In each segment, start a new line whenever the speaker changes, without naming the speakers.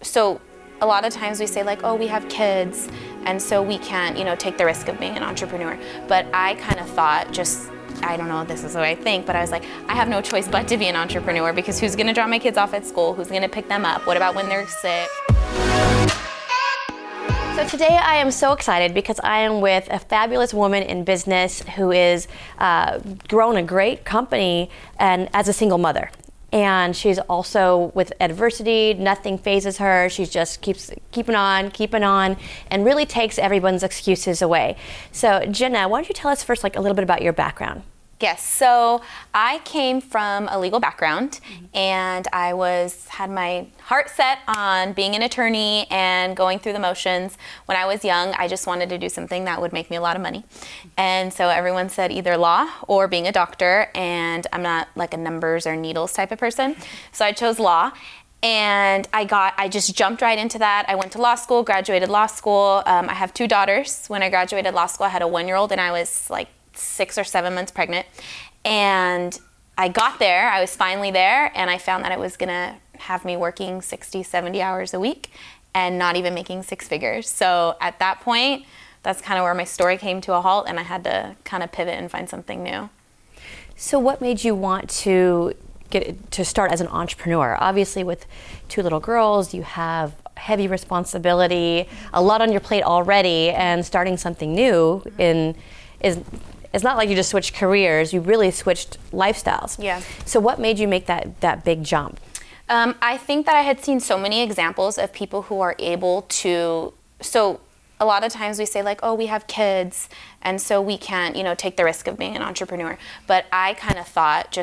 so a lot of times we say like, oh, we have kids, and so we can't, take the risk of being an entrepreneur. But I kind of thought, I don't know, this is what I think, but I was like, I have no choice but to be an entrepreneur, because who's gonna drop my kids off at school? Who's gonna pick them up? What about when they're sick?
So today I am so excited because I am with a fabulous woman in business who is grown a great company and as a single mother. And she's also with adversity, nothing phases her. She just keeps keeping on, and really takes everyone's excuses away. So Jenna, why don't you tell us first a little bit about your background?
Yes, so I came from a legal background, and I had my heart set on being an attorney and going through the motions. When I was young, I just wanted to do something that would make me a lot of money. And so everyone said either law or being a doctor, and I'm not like a numbers or needles type of person. So I chose law. And I just jumped right into that. I went to law school, graduated law school. I have 2 daughters. When I graduated law school, I had a 1-year-old, and I was like 6 or 7 months pregnant. And I got there, I was finally there, and I found that it was gonna have me working 60, 70 hours a week and not even making 6 figures. So at that point, that's kind of where my story came to a halt, and I had to kind of pivot and find something new.
So what made you want to start as an entrepreneur? Obviously with 2 little girls, you have heavy responsibility, a lot on your plate already, and starting something new it's not like you just switched careers, you really switched lifestyles.
Yeah.
So what made you make that big jump?
I think that I had seen so many examples of people who are able to, so a lot of times we say like, oh, we have kids, and so we can't, take the risk of being an entrepreneur. But I kind of thought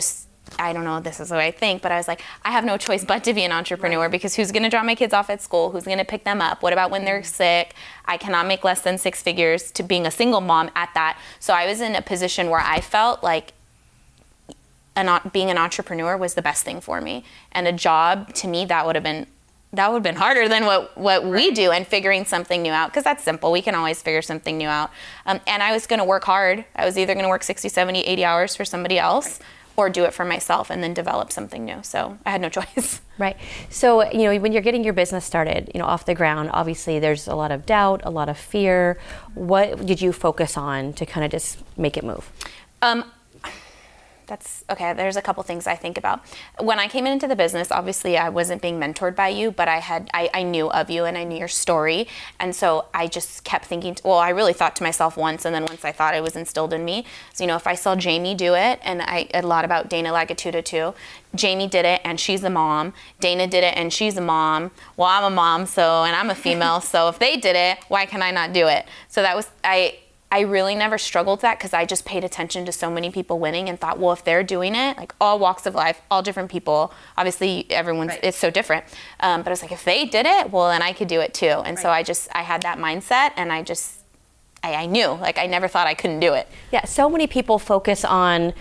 I don't know, this is what I think, but I was like, I have no choice but to be an entrepreneur, because who's gonna drop my kids off at school? Who's gonna pick them up? What about when they're sick? I cannot make less than 6 figures to being a single mom at that. So I was in a position where I felt like being an entrepreneur was the best thing for me. And a job, to me, that would have been harder than what we do, and figuring something new out, because that's simple. We can always figure something new out. And I was gonna work hard. I was either gonna work 60, 70, 80 hours for somebody else, or do it for myself and then develop something new. So I had no choice.
Right. So, when you're getting your business started, off the ground, obviously there's a lot of doubt, a lot of fear. What did you focus on to kind of just make it move?
That's okay. There's a couple things I think about. When I came into the business, obviously I wasn't being mentored by you, but I knew of you and I knew your story. And so I just kept thinking, I really thought to myself once, and then once I thought, it was instilled in me. So, if I saw Jamie do it, and a lot about Dana Lagatuda too. Jamie did it and she's a mom. Dana did it and she's a mom. Well, I'm a mom, and I'm a female. So if they did it, why can I not do it? So I really never struggled with that, because I just paid attention to so many people winning and thought, well, if they're doing it, like all walks of life, all different people, obviously everyone's, it's so different. But I was like, if they did it, well, then I could do it too. And so I had that mindset, and I knew, like, I never thought I couldn't do it.
Yeah, so many people focus on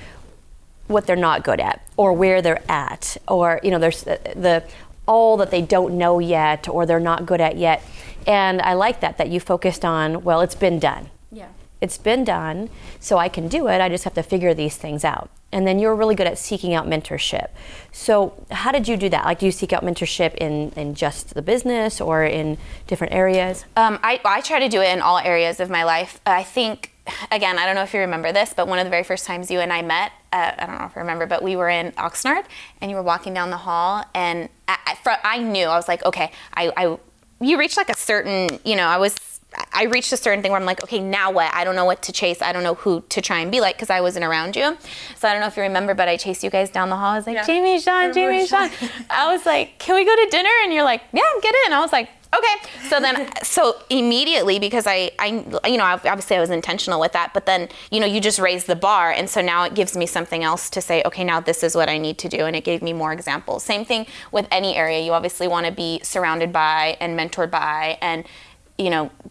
what they're not good at, or where they're at, or, there's all that they don't know yet, or they're not good at yet. And I like that you focused on, well, it's been done.
Yeah.
It's been done, so I can do it. I just have to figure these things out. And then you're really good at seeking out mentorship. So how did you do that? Like, do you seek out mentorship in just the business or in different areas?
I try to do it in all areas of my life. I think, again, I don't know if you remember this, but one of the very first times you and I met, I don't know if you remember, but we were in Oxnard, and you were walking down the hall, and I knew, I was like, okay, you reached like a certain, I reached a certain thing where I'm like, okay, now what? I don't know what to chase. I don't know who to try and be like, because I wasn't around you. So I don't know if you remember, but I chased you guys down the hall. I was like, yeah. Jamie, Sean. I was like, can we go to dinner? And you're like, yeah, get in. I was like, okay. So immediately, because I obviously I was intentional with that, but then, you just raised the bar. And so now it gives me something else to say, okay, now this is what I need to do. And it gave me more examples. Same thing with any area. You obviously want to be surrounded by and mentored by and,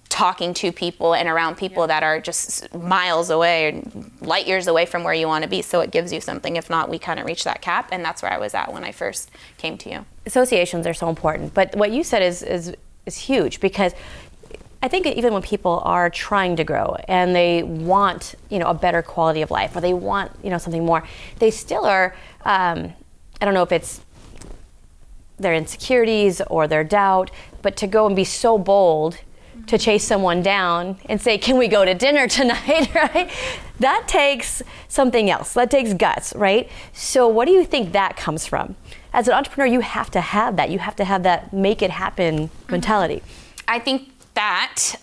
talking to people and around people that are just miles away or light years away from where you want to be. So it gives you something. If not, we kind of reach that cap. And that's where I was at when I first came to you.
Associations are so important. But what you said is huge, because I think even when people are trying to grow and they want, a better quality of life, or they want, something more, they still are, I don't know if it's their insecurities or their doubt, but to go and be so bold to chase someone down and say, can we go to dinner tonight, right? That takes something else. That takes guts, right? So what do you think that comes from? As an entrepreneur, you have to have that. You have to have that make it happen mentality.
I think that,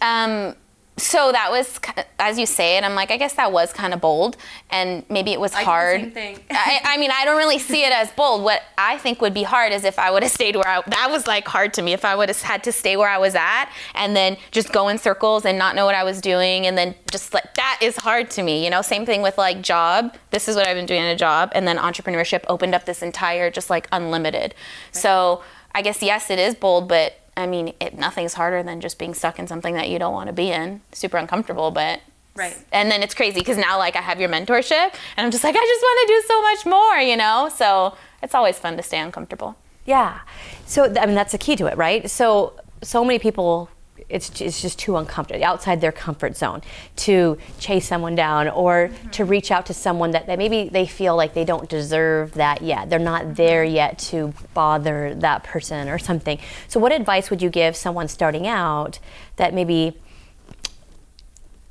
so that was, as you say it, I'm like, I guess that was kind of bold, and maybe it was hard.
I did the same thing.
I mean, I don't really see it as bold. What I think would be hard is if I would have stayed that was like hard to me, if I would have had to stay where I was at and then just go in circles and not know what I was doing, and then just like, that is hard to me, same thing with like job. This is what I've been doing in a job, and then entrepreneurship opened up this entire, just like unlimited. Right. So I guess, yes, it is bold, but I mean, nothing's harder than just being stuck in something that you don't want to be in. Super uncomfortable, but...
Right.
And then it's crazy because now, like, I have your mentorship, and I'm just like, I just want to do so much more, So it's always fun to stay uncomfortable.
Yeah. So, I mean, that's the key to it, right? So many people, it's just too uncomfortable, outside their comfort zone, to chase someone down or to reach out to someone that maybe they feel like they don't deserve that yet. They're not there yet to bother that person or something. So what advice would you give someone starting out that maybe,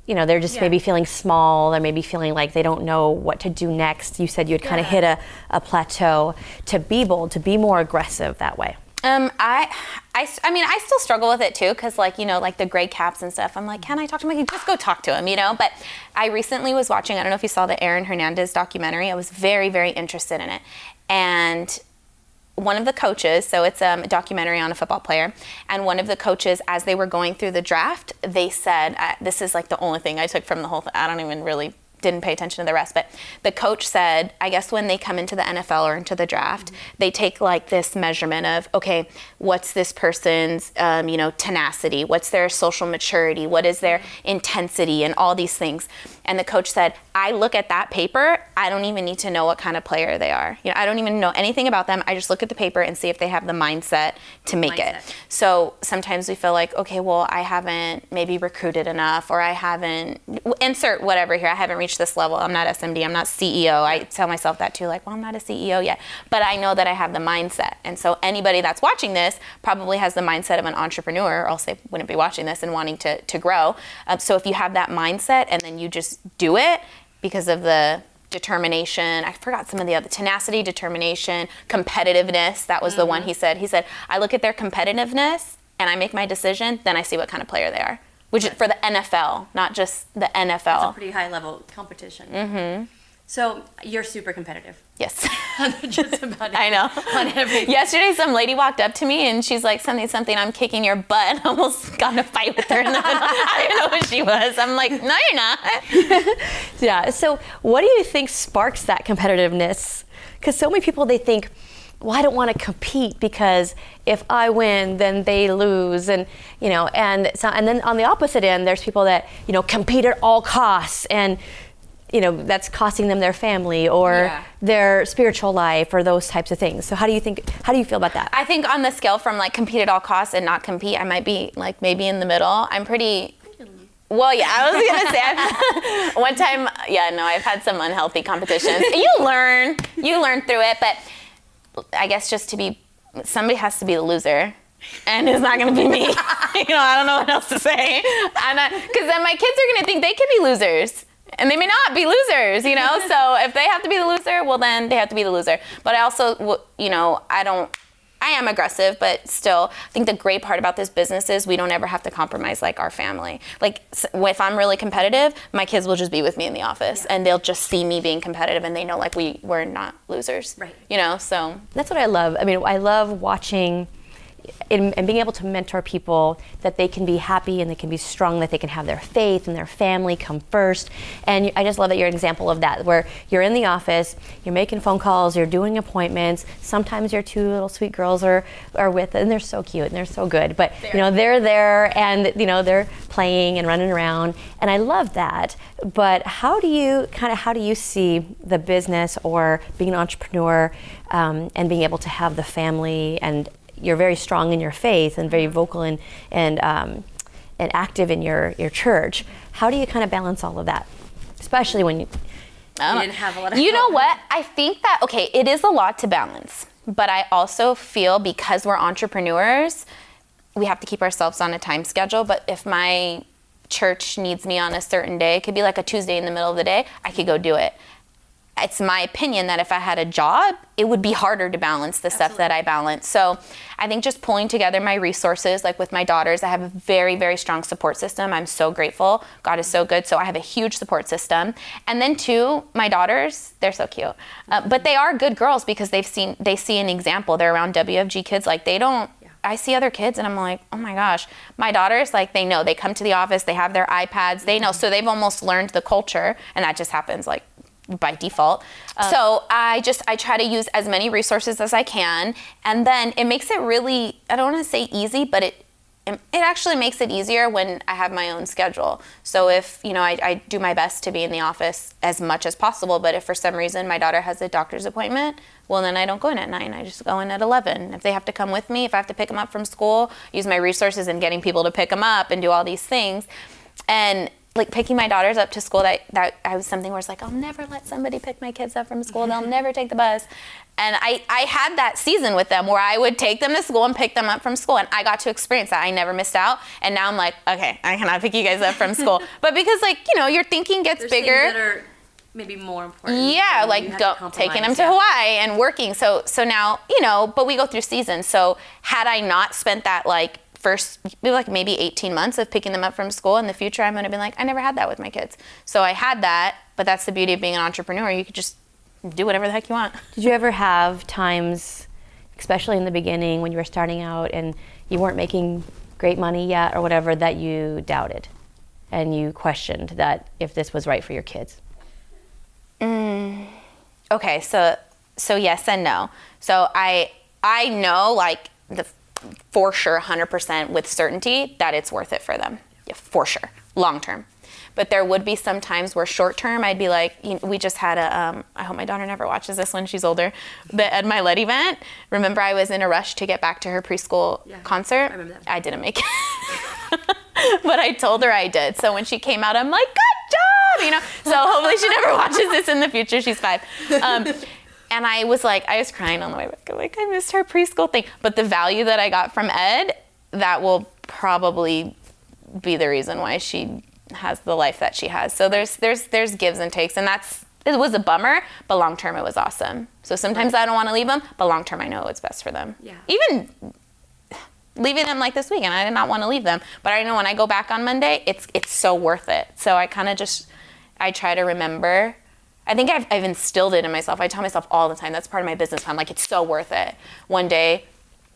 they're just maybe feeling small, they're maybe feeling like they don't know what to do next? You said you had kind of hit a plateau. To be bold, to be more aggressive that way.
I mean, I still struggle with it too, because like, like the gray caps and stuff, I'm like, can I talk to him? Like, just go talk to him, But I recently was watching, I don't know if you saw the Aaron Hernandez documentary. I was very, very interested in it. And one of the coaches, so it's a documentary on a football player, and one of the coaches, as they were going through the draft, they said, this is like the only thing I took from the whole thing. I don't even really didn't pay attention to the rest, but the coach said, I guess when they come into the NFL or into the draft, they take like this measurement of, okay, what's this person's, tenacity? What's their social maturity? What is their intensity and all these things? And the coach said, I look at that paper, I don't even need to know what kind of player they are. I don't even know anything about them. I just look at the paper and see if they have the mindset to make it. So sometimes we feel like, okay, well, I haven't maybe recruited enough, or I haven't, insert whatever here, I haven't reached this level. I'm not SMD, I'm not CEO. I tell myself that too, like, well, I'm not a CEO yet, but I know that I have the mindset. And so anybody that's watching this probably has the mindset of an entrepreneur, or else they wouldn't be watching this and wanting to grow. So if you have that mindset and then you just do it because of the determination, I forgot some of the other, tenacity, determination, competitiveness, that was the one he said. He said, I look at their competitiveness and I make my decision, then I see what kind of player they are. Which is for the NFL, not just the NFL.
That's a pretty high level competition. Mm-hmm. So you're super competitive.
Yes.
Just about
I know.
On everything.
Yesterday, some lady walked up to me and she's like, something, I'm kicking your butt. I almost got in a fight with her in the middle. I didn't know who she was. I'm like, no, you're not.
Yeah. So what do you think sparks that competitiveness? Because so many people, they think, well, I don't want to compete because if I win, then they lose, and and then on the opposite end, there's people that compete at all costs, and that's costing them their family or their spiritual life or those types of things. So how do you feel about that?
I think on the scale from like compete at all costs and not compete, I might be like maybe in the middle. I'm pretty. Well, yeah, I was gonna say one time. Yeah, no, I've had some unhealthy competitions. You learn through it, but. I guess just somebody has to be the loser, and it's not going to be me. I don't know what else to say. Because then my kids are going to think they can be losers, and they may not be losers, So if they have to be the loser, well, then they have to be the loser. But I also, I am aggressive, but still, I think the great part about this business is we don't ever have to compromise like our family. Like if I'm really competitive, my kids will just be with me in the office and they'll just see me being competitive and they know like we're not losers,
right?
So.
That's what I love. I mean, I love watching and being able to mentor people that they can be happy and they can be strong, that they can have their faith and their family come first. And I just love that you're an example of that, where you're in the office, you're making phone calls, you're doing appointments. Sometimes your two little sweet girls are with, and they're so cute and they're so good. But they're there and they're playing and running around, and I love that. But how do you see the business or being an entrepreneur and being able to have the family, and you're very strong in your faith and very vocal and active in your church. How do you kind of balance all of that? Especially when you didn't have a lot of
You know what? I think that, it is a lot to balance. But I also feel because we're entrepreneurs, we have to keep ourselves on a time schedule. But if my church needs me on a certain day, it could be like a Tuesday in the middle of the day, I could go do it. It's my opinion that if I had a job, it would be harder to balance the stuff that I balance. So I think just pulling together my resources, like with my daughters, I have a very, very strong support system. I'm so grateful. God is so good. So I have a huge support system. And then too, my daughters, they're so cute. But they are good girls because they see an example. They're around WFG kids. Like I see other kids and I'm like, oh my gosh, my daughters, like they know, they come to the office, they have their iPads, they know. So they've almost learned the culture, and that just happens like by default. So I try to use as many resources as I can. And then it makes it really, I don't want to say easy, but it actually makes it easier when I have my own schedule. So if, I do my best to be in the office as much as possible, but if for some reason my daughter has a doctor's appointment, well, then I don't go in at 9, I just go in at 11. If they have to come with me, if I have to pick them up from school, use my resources in getting people to pick them up and do all these things. And like picking my daughters up to school, that I was something where it's like, I'll never let somebody pick my kids up from school. They'll never take the bus. And I had that season with them where I would take them to school and pick them up from school. And I got to experience that. I never missed out. And now I'm like, okay, I cannot pick you guys up from school. But because your thinking gets
There's
bigger.
Things that are maybe more important.
Yeah, like taking them to Hawaii and working. So now, but we go through seasons. So had I not spent that like first maybe 18 months of picking them up from school, in the future I'm going to be like, I never had that with my kids. So I had that, but that's the beauty of being an entrepreneur. You could just do whatever the heck you want.
Did you ever have times, especially in the beginning when you were starting out and you weren't making great money yet or whatever, that you doubted and you questioned that if this was right for your kids?
Okay, so yes and no. So I know like for sure 100% with certainty that it's worth it for them. Yeah, for sure, long term. But there would be some times where short term I'd be like, we just had I hope my daughter never watches this when she's older, the Ed Milet event. Remember, I was in a rush to get back to her preschool concert.
I remember that.
I didn't make it. But I told her I did. So when she came out, I'm like, good job, So hopefully she never watches this in the future. She's 5. And I was crying on the way back. I'm like, I missed her preschool thing. But the value that I got from Ed, that will probably be the reason why she has the life that she has. So there's gives and takes, and it was a bummer, but long term it was awesome. So sometimes I don't want to leave them, but long term I know what's best for them.
Yeah.
Even leaving them like this weekend, I did not want to leave them, but I know when I go back on Monday, it's so worth it. So I kind of I try to remember. I think I've instilled it in myself. I tell myself all the time, that's part of my business plan. Like, it's so worth it. One day,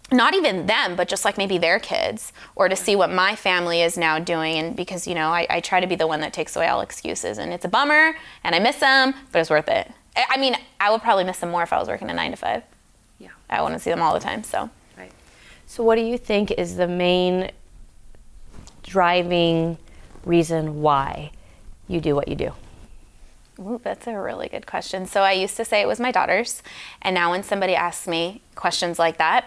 not even them, but just like maybe their kids, or to see what my family is now doing. And because, I try to be the one that takes away all excuses. And it's a bummer, and I miss them, but it's worth it. I mean, I would probably miss them more if I was working a 9 to 5.
Yeah.
I want to see them all the time, so.
Right.
So what do you think is the main driving reason why you do what you do?
Ooh, that's a really good question. So I used to say it was my daughters, and now when somebody asks me questions like that,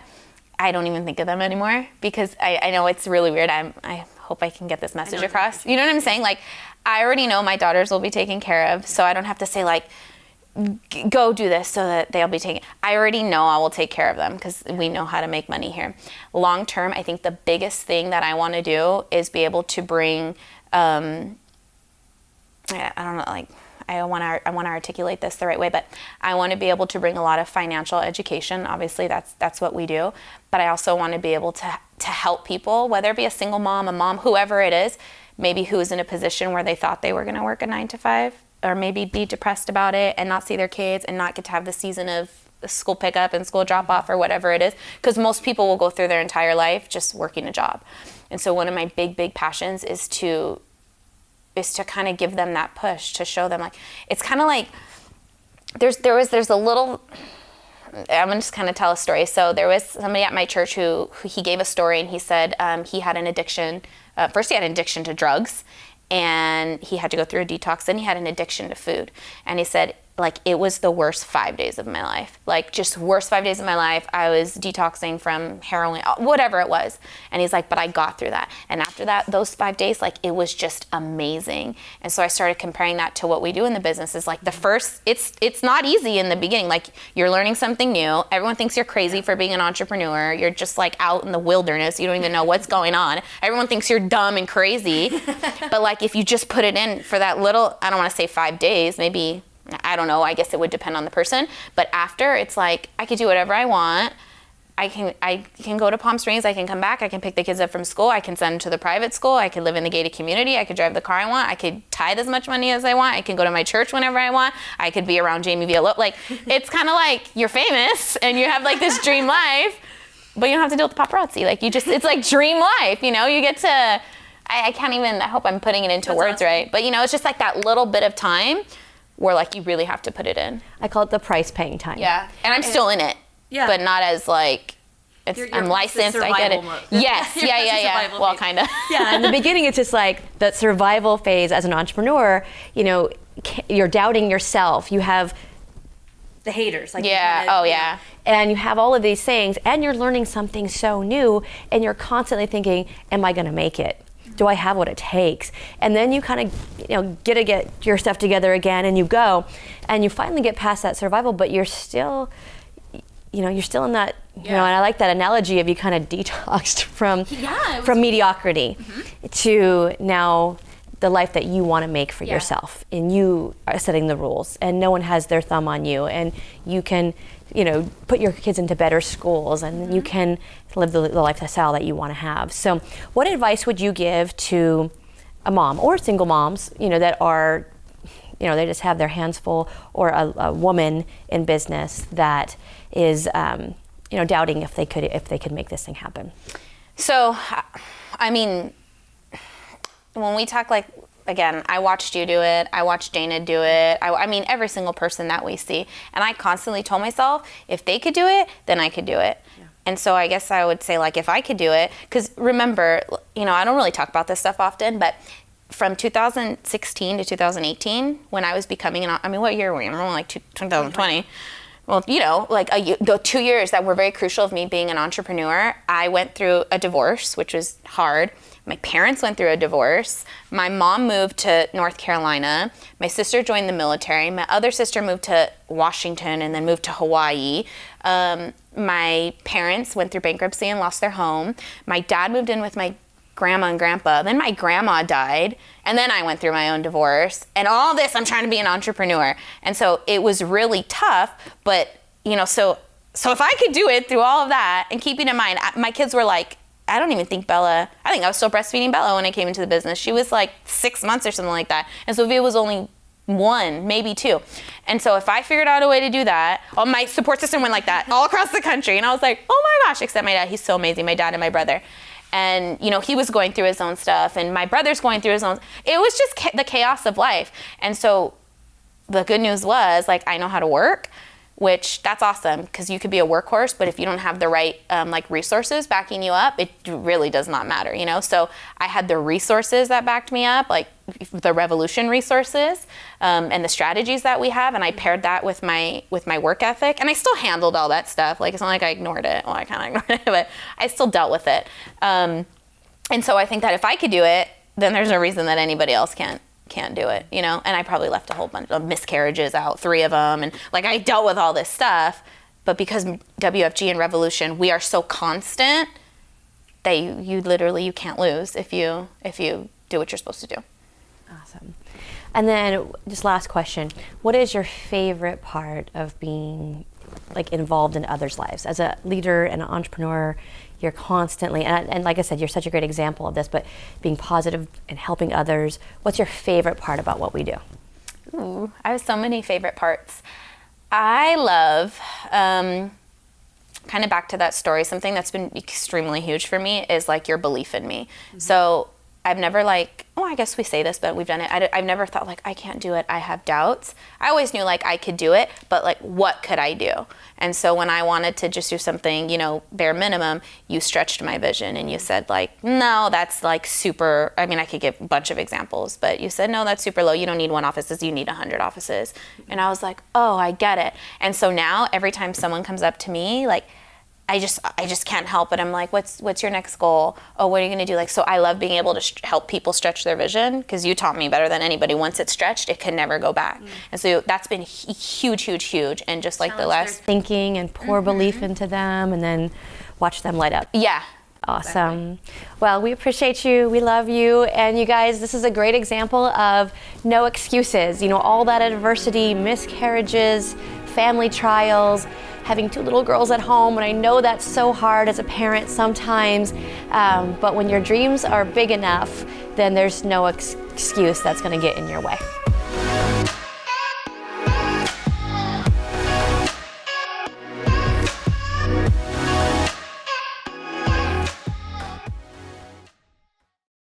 I don't even think of them anymore, because I know it's really weird. I hope I can get this message across. You know what I'm saying? Like, I already know my daughters will be taken care of, so I don't have to say like, go do this so that they'll be taken. I already know I will take care of them because we know how to make money here. Long term, I think the biggest thing that I want to do is be able to bring, I don't know, like, I want to articulate this the right way, but I want to be able to bring a lot of financial education. Obviously, that's what we do. But I also want to be able to help people, whether it be a single mom, a mom, whoever it is, maybe who is in a position where they thought they were going to work a 9 to 5, or maybe be depressed about it and not see their kids and not get to have the season of school pickup and school drop off or whatever it is. Because most people will go through their entire life just working a job. And so one of my big passions is to kind of give them that push, to show them, like, it's kind of like there's a little, I'm gonna just kind of tell a story. So there was somebody at my church who he gave a story, and he said he had an addiction. First he had an addiction to drugs, and he had to go through a detox. Then he had an addiction to food. And he said like it was the worst 5 days of my life, like just worst 5 days of my life. I was detoxing from heroin, whatever it was. And he's like, but I got through that. And after that, those 5 days, like it was just amazing. And so I started comparing that to what we do in the business. Is like the first, it's not easy in the beginning. Like you're learning something new. Everyone thinks you're crazy for being an entrepreneur. You're just like out in the wilderness. You don't even know what's going on. Everyone thinks you're dumb and crazy. But like if you just put it in for that little, I don't want to say 5 days, maybe, I don't know, I guess it would depend on the person. But after, it's like, I could do whatever I want. I can go to Palm Springs, I can come back, I can pick the kids up from school, I can send them to the private school, I can live in the gated community, I could drive the car I want, I could tithe as much money as I want, I can go to my church whenever I want, I could be around Jamie Villalobos. Like, it's kind of like you're famous and you have like this dream life, but you don't have to deal with the paparazzi. Like it's like dream life, you know? You get to, I can't even, I hope I'm putting it into words right, but you know, it's just like that little bit of time where like you really have to put it in.
I call it the price paying time.
Yeah, and I'm still in it. Yeah. But not as like, I'm licensed, I get it. Yes, yeah. Well, kind of.
Yeah, in the beginning it's just like that survival phase as an entrepreneur, you know, you're doubting yourself. You have
the haters. Like
yeah. And you have all of these things and you're learning something so new and you're constantly thinking, am I gonna make it? Do I have what it takes? And then you kind of, you know, get your stuff together again and you go and you finally get past that survival, but you're still, you know, you're still in that, you know, and I like that analogy of you kind of detoxed from mediocrity to now the life that you want to make for yourself, and you are setting the rules and no one has their thumb on you, and you can, you know, put your kids into better schools and you can live the lifestyle that you want to have. So what advice would you give to a mom or single moms, you know, that are, you know, they just have their hands full, or a woman in business that is, you know, doubting if they could make this thing happen?
So, I mean, when we talk, like, again, I watched you do it. I watched Dana do it. I mean, every single person that we see. And I constantly told myself, if they could do it, then I could do it. Yeah. And so I guess I would say, like, if I could do it, because remember, you know, I don't really talk about this stuff often, but from 2016 to 2018, when I was becoming I mean, what year were we in? We're like 2020. Well, you know, like the 2 years that were very crucial of me being an entrepreneur, I went through a divorce, which was hard. My parents went through a divorce. My mom moved to North Carolina. My sister joined the military. My other sister moved to Washington and then moved to Hawaii. My parents went through bankruptcy and lost their home. My dad moved in with my grandma and grandpa. Then my grandma died. And then I went through my own divorce. And all this, I'm trying to be an entrepreneur. And so it was really tough. But, you know, so if I could do it through all of that, and keeping in mind, my kids were like, I think I was still breastfeeding Bella when I came into the business. She was like 6 months or something like that. And Sophia was only 1, maybe 2. And so if I figured out a way to do that, my support system went like that all across the country. And I was like, oh my gosh, except my dad. He's so amazing, my dad and my brother. And, you know, he was going through his own stuff and my brother's going through his own. It was just the chaos of life. And so the good news was, like, I know how to work, which that's awesome, because you could be a workhorse, but if you don't have the right like resources backing you up, it really does not matter, you know? So I had the resources that backed me up, like the Revolution resources, and the strategies that we have, and I paired that with my work ethic, and I still handled all that stuff. Like, it's not like I ignored it. Well, I kind of ignored it, but I still dealt with it. And so I think that if I could do it, then there's no reason that anybody else can't do it, you know? And I probably left a whole bunch of miscarriages out, 3 of them, and like I dealt with all this stuff, but because WFG and Revolution, we are so constant that you can't lose if you do what you're supposed to do.
Awesome. And then just last question, what is your favorite part of being like involved in others' lives? As a leader and an entrepreneur, you're constantly, and like I said, you're such a great example of this, but being positive and helping others. What's your favorite part about what we do?
Ooh, I have so many favorite parts. I love, kind of back to that story, something that's been extremely huge for me is like your belief in me. Mm-hmm. So I've never like, I I guess we say this, but we've done it. I've never thought like, I can't do it, I have doubts. I always knew like I could do it, but like, what could I do? And so when I wanted to just do something, you know, bare minimum, you stretched my vision and you said like, no, that's like super, I mean, I could give a bunch of examples, but you said, no, that's super low. You don't need 1 office, you need 100 offices. And I was like, oh, I get it. And so now every time someone comes up to me, like, I just can't help it. I'm like, what's your next goal? Oh, what are you going to do? Like, so I love being able to help people stretch their vision, because you taught me better than anybody. Once it's stretched, it can never go back. And so that's been huge. And just like the last
thinking and pour belief into them, and then watch them light up.
Yeah.
Awesome.
Exactly.
Well, we appreciate you. We love you. And you guys, this is a great example of no excuses. You know, all that adversity, miscarriages, family trials, having 2 little girls at home, and I know that's so hard as a parent sometimes, but when your dreams are big enough, then there's no excuse that's going to get in your way.